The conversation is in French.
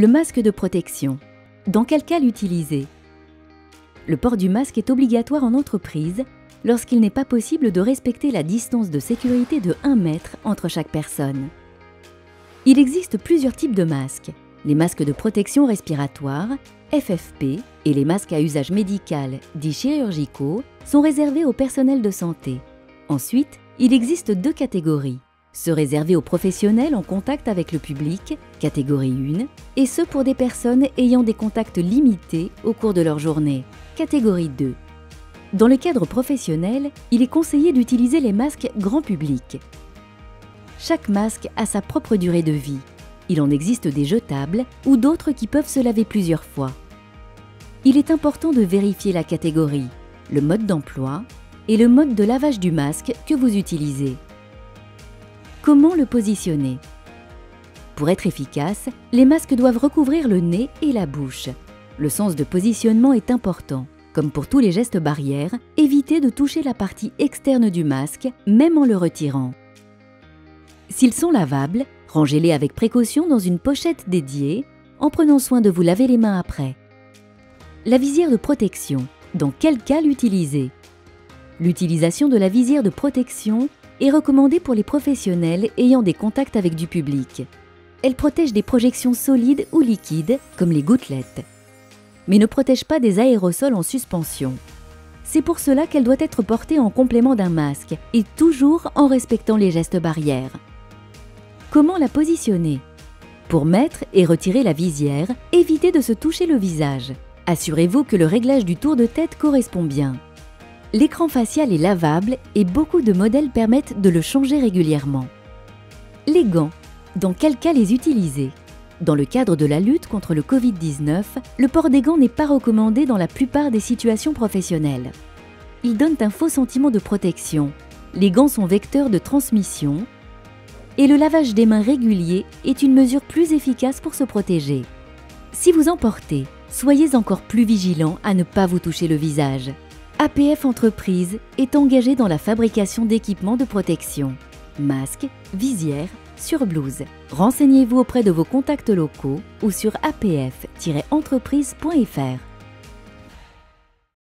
Le masque de protection. Dans quel cas l'utiliser? Le port du masque est obligatoire en entreprise lorsqu'il n'est pas possible de respecter la distance de sécurité de 1 mètre entre chaque personne. Il existe plusieurs types de masques. Les masques de protection respiratoire, FFP, et les masques à usage médical, dits chirurgicaux, sont réservés au personnel de santé. Ensuite, il existe 2 catégories. Ceux réservés aux professionnels en contact avec le public, catégorie 1, et ceux pour des personnes ayant des contacts limités au cours de leur journée, catégorie 2. Dans le cadre professionnel, il est conseillé d'utiliser les masques grand public. Chaque masque a sa propre durée de vie. Il en existe des jetables ou d'autres qui peuvent se laver plusieurs fois. Il est important de vérifier la catégorie, le mode d'emploi et le mode de lavage du masque que vous utilisez. Comment le positionner? Pour être efficace, les masques doivent recouvrir le nez et la bouche. Le sens de positionnement est important. Comme pour tous les gestes barrières, évitez de toucher la partie externe du masque, même en le retirant. S'ils sont lavables, rangez-les avec précaution dans une pochette dédiée, en prenant soin de vous laver les mains après. La visière de protection. Dans quel cas l'utiliser? L'utilisation de la visière de protection est recommandée pour les professionnels ayant des contacts avec du public. Elle protège des projections solides ou liquides, comme les gouttelettes, mais ne protège pas des aérosols en suspension. C'est pour cela qu'elle doit être portée en complément d'un masque et toujours en respectant les gestes barrières. Comment la positionner? Pour mettre et retirer la visière, évitez de se toucher le visage. Assurez-vous que le réglage du tour de tête correspond bien. L'écran facial est lavable et beaucoup de modèles permettent de le changer régulièrement. Les gants. Dans quel cas les utiliser? Dans le cadre de la lutte contre le Covid-19, le port des gants n'est pas recommandé dans la plupart des situations professionnelles. Ils donnent un faux sentiment de protection. Les gants sont vecteurs de transmission et le lavage des mains régulier est une mesure plus efficace pour se protéger. Si vous en portez, soyez encore plus vigilant à ne pas vous toucher le visage. APF Entreprise est engagée dans la fabrication d'équipements de protection. Masques, visières, surblouses. Renseignez-vous auprès de vos contacts locaux ou sur apf-entreprise.fr.